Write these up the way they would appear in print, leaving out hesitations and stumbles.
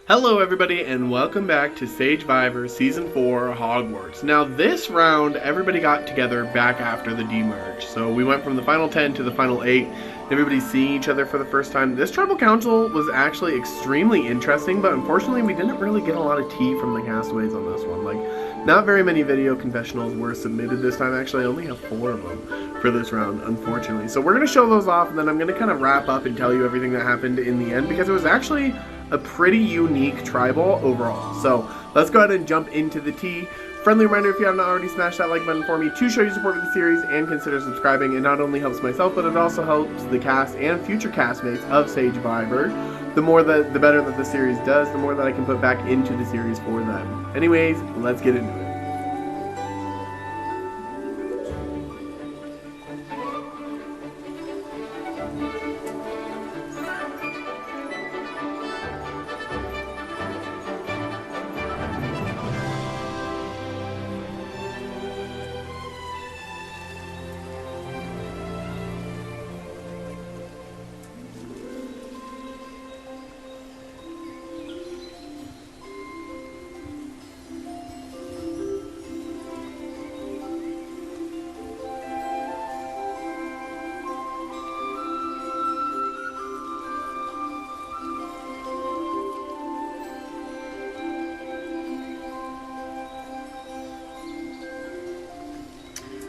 Hello everybody and welcome back to Sagevivor Season 4 Hogwarts. Now this round everybody got together back after the demerge. So we went from the final 10 to the final 8. Everybody's seeing each other for the first time. This tribal council was actually extremely interesting, but unfortunately we didn't really get a lot of tea from the castaways on this one. Not very many video confessionals were submitted this time. Actually, I only have 4 of them for this round, unfortunately. So we're going to show those off and then I'm going to kind of wrap up and tell you everything that happened in the end because it was actually a pretty unique tribal overall. So let's go ahead and jump into the tea. Friendly reminder, if you haven't already, smash that like button for me to show your support for the series and consider subscribing. It not only helps myself, but it also helps the cast and future castmates of Sagevivor. The better that the series does, the more that I can put back into the series for them. Anyways, let's get into it.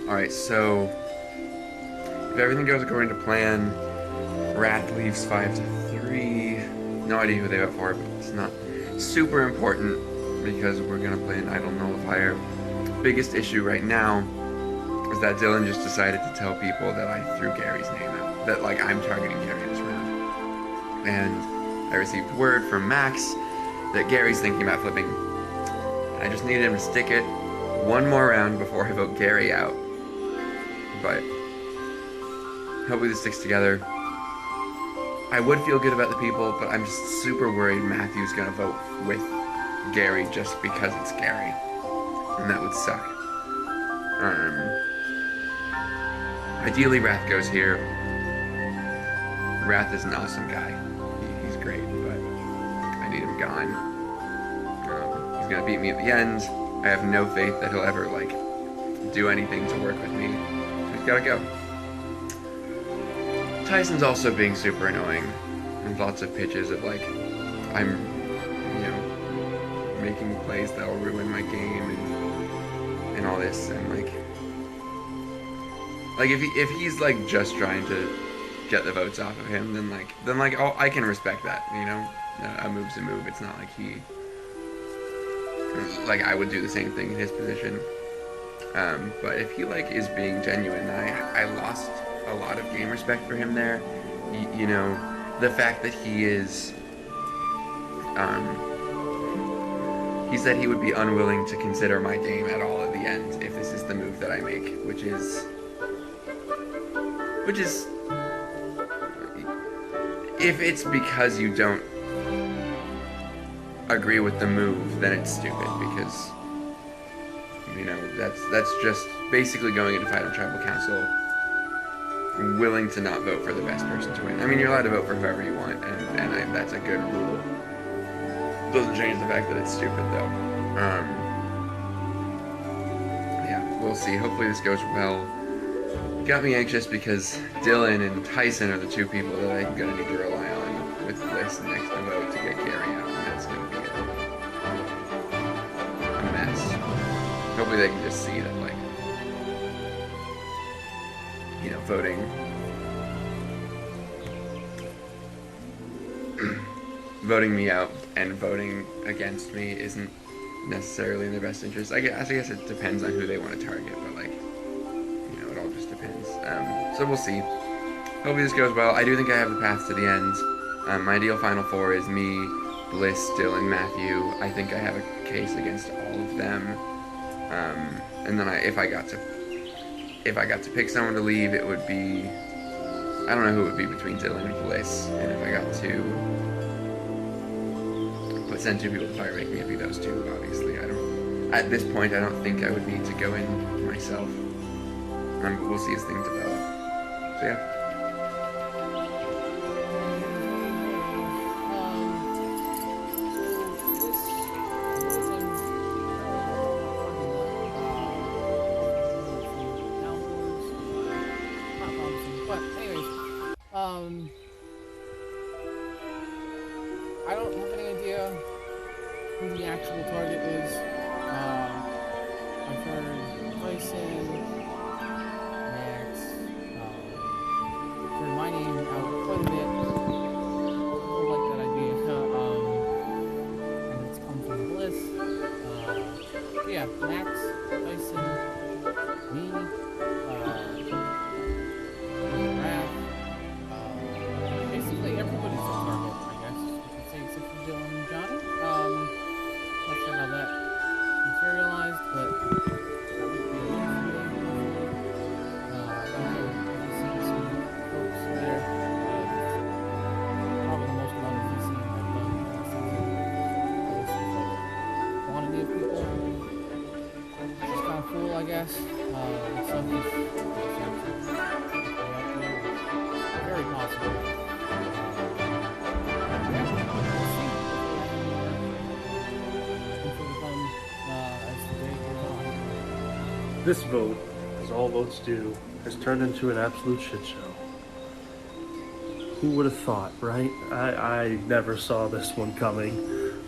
Alright, so if everything goes according to plan, Wrath leaves 5-3. No idea who they vote for, but it's not super important because we're gonna play an Idol Nullifier. Biggest issue right now is that Dylan just decided to tell people that I threw Gary's name out. That, I'm targeting Gary this round. And I received word from Max that Gary's thinking about flipping. I just needed him to stick it one more round before I vote Gary out. But hopefully this sticks together. I would feel good about the people, but I'm just super worried Matthew's gonna vote with Gary just because it's Gary. And that would suck. Ideally Wrath goes here. Wrath is an awesome guy. He's great, but I need him gone. He's gonna beat me at the end. I have no faith that he'll ever, do anything to work with me. He's gotta go. Tyson's also being super annoying. There's lots of pitches of I'm, making plays that'll ruin my game and all this and if he's just trying to get the votes off of him, then oh, I can respect that, a move's a move. It's not like he I would do the same thing in his position. But if he is being genuine, I lost a lot of game respect for him there. The fact that he is, he said he would be unwilling to consider my game at all at the end if this is the move that I make, which is, if it's because you don't agree with the move, then it's stupid because, that's just basically going into Final Tribal Council willing to not vote for the best person to win. I mean, you're allowed to vote for whoever you want, and that's a good rule. Doesn't change the fact that it's stupid, though. Yeah, we'll see. Hopefully this goes well. Got me anxious because Dylan and Tyson are the 2 people that I'm gonna need to rely on with Bliss next to vote to get Gary out, and that's gonna be a mess. Hopefully they can just see that, voting me out and voting against me isn't necessarily in their best interest. I guess it depends on who they want to target, but it all just depends. So we'll see. Hopefully this goes well. I do think I have the path to the end. My ideal Final 4 is me, Bliss, Dylan, Matthew. I think I have a case against all of them. And then if I got to pick someone to leave, it would be, I don't know who it would be between Dylan and Bliss. And if I got to send 2 people to fire make me, it'd be those 2, obviously. At this point, I don't think I would need to go in myself. But we'll see as things develop. So yeah. I don't have any idea who the actual target is. I've heard Tyson, Max, heard my name out quite a bit. People like that idea. And it's come from Bliss. So yeah, Max, Tyson, me, Raph, basically everybody's a target, I guess you could say, except for Dylan and Johnny. Not sure how that materialized, but that would be a win for me, hopefully. I've seen some folks there. Probably the most love I've seen I've done in the season. This is like quantity of people. Which is kind of cool, I guess. It's something if actually out there. Very possible. Yeah, we'll see. Hopefully to come as the day goes on. This vote, as all votes do, has turned into an absolute shit show. Who would have thought, right? I never saw this one coming.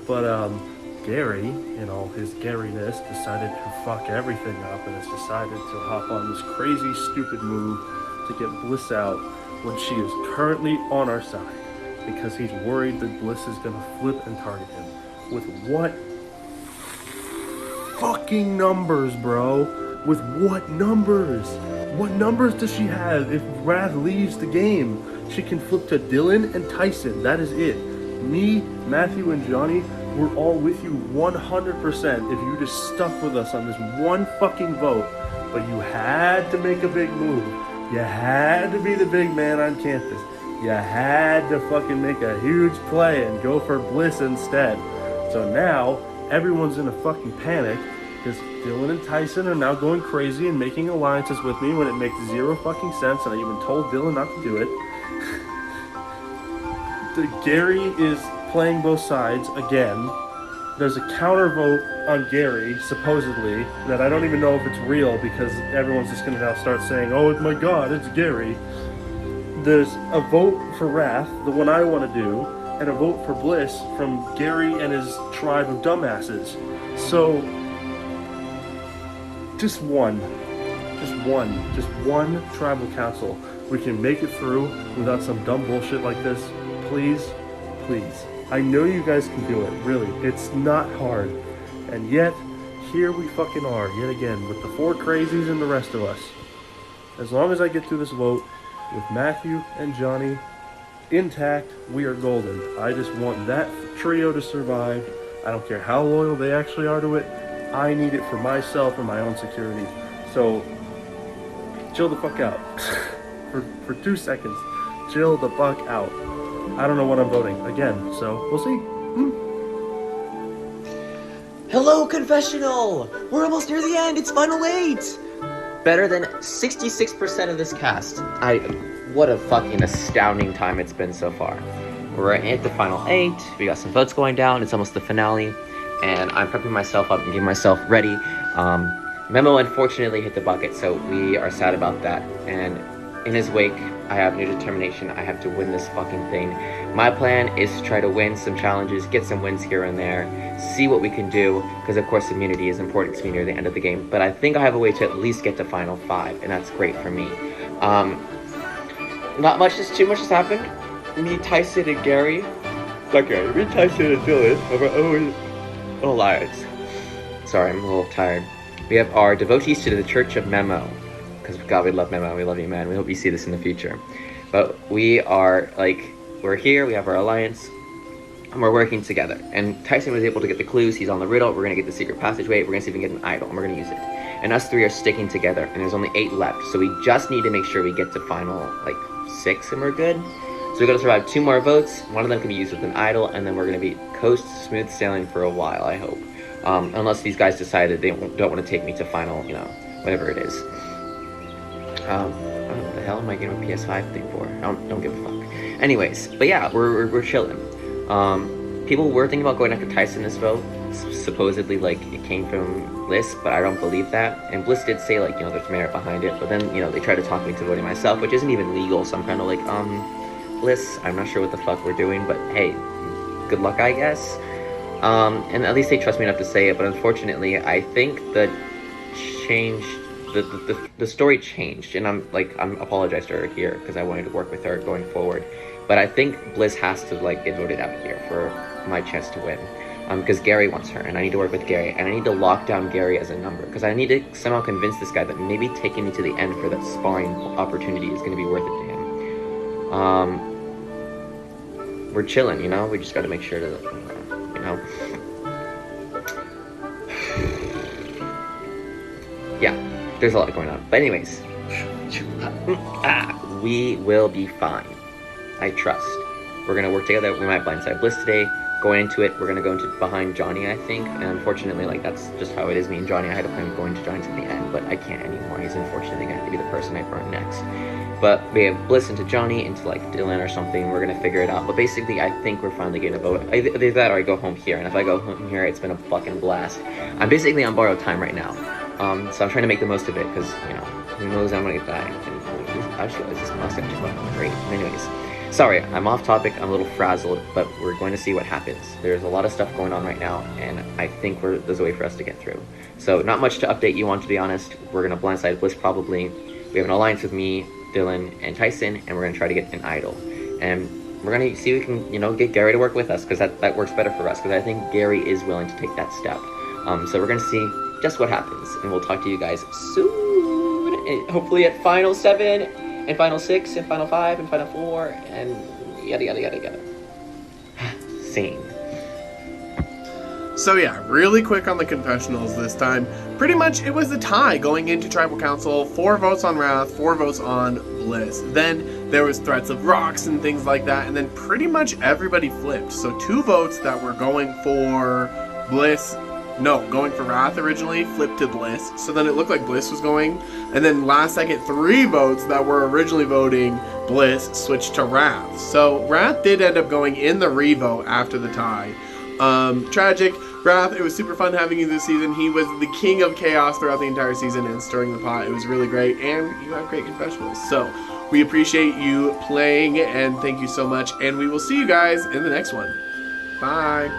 But Gary, in all his Garyness, decided to fuck everything up and has decided to hop on this crazy, stupid move to get Bliss out when she is currently on our side because he's worried that Bliss is gonna flip and target him. With what fucking numbers, bro? With what numbers? What numbers does she have if Wrath leaves the game? She can flip to Dylan and Tyson. That is it. Me, Matthew, and Johnny, we're all with you 100% if you just stuck with us on this one fucking vote. But you had to make a big move. You had to be the big man on campus. You had to fucking make a huge play and go for Bliss instead. So now, everyone's in a fucking panic because Dylan and Tyson are now going crazy and making alliances with me when it makes zero fucking sense, and I even told Dylan not to do it. Gary is playing both sides again. There's a counter vote on Gary, supposedly, that I don't even know if it's real because everyone's just going to now start saying, oh my god, it's Gary. There's a vote for Wrath, the one I want to do, and a vote for Bliss from Gary and his tribe of dumbasses. So, just one tribal council. We can make it through without some dumb bullshit like this. Please, please. I know you guys can do it, really. It's not hard. And yet, here we fucking are, yet again, with the four crazies and the rest of us. As long as I get through this vote, with Matthew and Johnny intact, we are golden. I just want that trio to survive. I don't care how loyal they actually are to it. I need it for myself and my own security. So, chill the fuck out. for 2 seconds. Chill the fuck out. I don't know what I'm voting again, so we'll see. Hello, confessional! We're almost near the end. It's final 8. Better than 66% of this cast. What a fucking astounding time it's been so far. We're at the final 8. We got some votes going down. It's almost the finale, and I'm prepping myself up and getting myself ready. Memo unfortunately hit the bucket, so we are sad about that. And in his wake, I have new determination. I have to win this fucking thing. My plan is to try to win some challenges, get some wins here and there, see what we can do, because of course immunity is important to me near the end of the game, but I think I have a way to at least get to final 5, and that's great for me. Not much, too much has happened. Me, Tyson, and Gary. Not Gary, me, Tyson, and Dylan of our own alliance. Sorry, I'm a little tired. We have our devotees to the Church of Memo. Because God, we love Memo, we love you, man. We hope you see this in the future. But we are, we're here, we have our alliance, and we're working together. And Tyson was able to get the clues, he's on the riddle, we're gonna get the secret passageway, we're gonna see if we can get an idol, and we're gonna use it. And us 3 are sticking together, and there's only 8 left, so we just need to make sure we get to final, 6, and we're good. So we gotta survive 2 more votes, one of them can be used with an idol, and then we're gonna be coast smooth sailing for a while, I hope. Unless these guys decide that they don't want to take me to final, whatever it is. I don't know what the hell am I getting a PS5 thing for? I don't give a fuck. Anyways, but yeah, we're chilling. People were thinking about going after Tyson this vote. Supposedly, it came from Bliss, but I don't believe that. And Bliss did say, there's merit behind it. But then, they tried to talk me to voting myself, which isn't even legal. So I'm kind of Bliss, I'm not sure what the fuck we're doing, but hey, good luck, I guess. And at least they trust me enough to say it, but unfortunately, I think the story changed, and I'm apologize to her here because I wanted to work with her going forward, but I think Bliss has to like get voted out here for my chance to win, because Gary wants her, and I need to work with Gary, and I need to lock down Gary as a number, because I need to somehow convince this guy that maybe taking me to the end for that sparring opportunity is going to be worth it to him. We're chilling, you know. We just got to make sure to, you know. Yeah, there's a lot going on. But anyways, we will be fine. I trust. We're gonna work together. We might blindside Bliss today. Going into it, we're gonna go into behind Johnny, I think. And unfortunately, like that's just how it is. Me and Johnny, I had a plan of going to Johnny to the end, but I can't anymore. He's unfortunately gonna have to be the person I burn next. But we have Bliss into Johnny, into like Dylan or something. We're gonna figure it out. But basically, I think we're finally getting a vote. Either that or I go home here. And if I go home here, it's been a fucking blast. I'm basically on borrowed time right now. So I'm trying to make the most of it because, you know, who knows I'm gonna die. And I just realized this mustache is fucking great. Anyways, sorry, I'm off topic. I'm a little frazzled, but we're going to see what happens. There's a lot of stuff going on right now, and I think there's a way for us to get through. So not much to update you on, to be honest. We're gonna blindside Bliss probably. We have an alliance with me, Dylan, and Tyson, and we're gonna try to get an idol. And we're gonna see if we can, you know, get Gary to work with us, because that works better for us, because I think Gary is willing to take that step. So we're gonna see just what happens, and we'll talk to you guys soon, and hopefully at Final 7, and Final 6, and Final 5, and Final 4, and yada yada yada yada. Scene. So yeah, really quick on the confessionals this time. Pretty much it was a tie going into Tribal Council, 4 votes on Wrath, 4 votes on Bliss. Then there was threats of rocks and things like that, and then pretty much everybody flipped. So 2 votes that were going for going for Wrath originally, flipped to Bliss. So then it looked like Bliss was going. And then last second, 3 votes that were originally voting Bliss switched to Wrath. So Wrath did end up going in the revote after the tie. Tragic. Wrath, it was super fun having you this season. He was the king of chaos throughout the entire season and stirring the pot. It was really great. And you have great confessionals. So we appreciate you playing and thank you so much. And we will see you guys in the next one. Bye.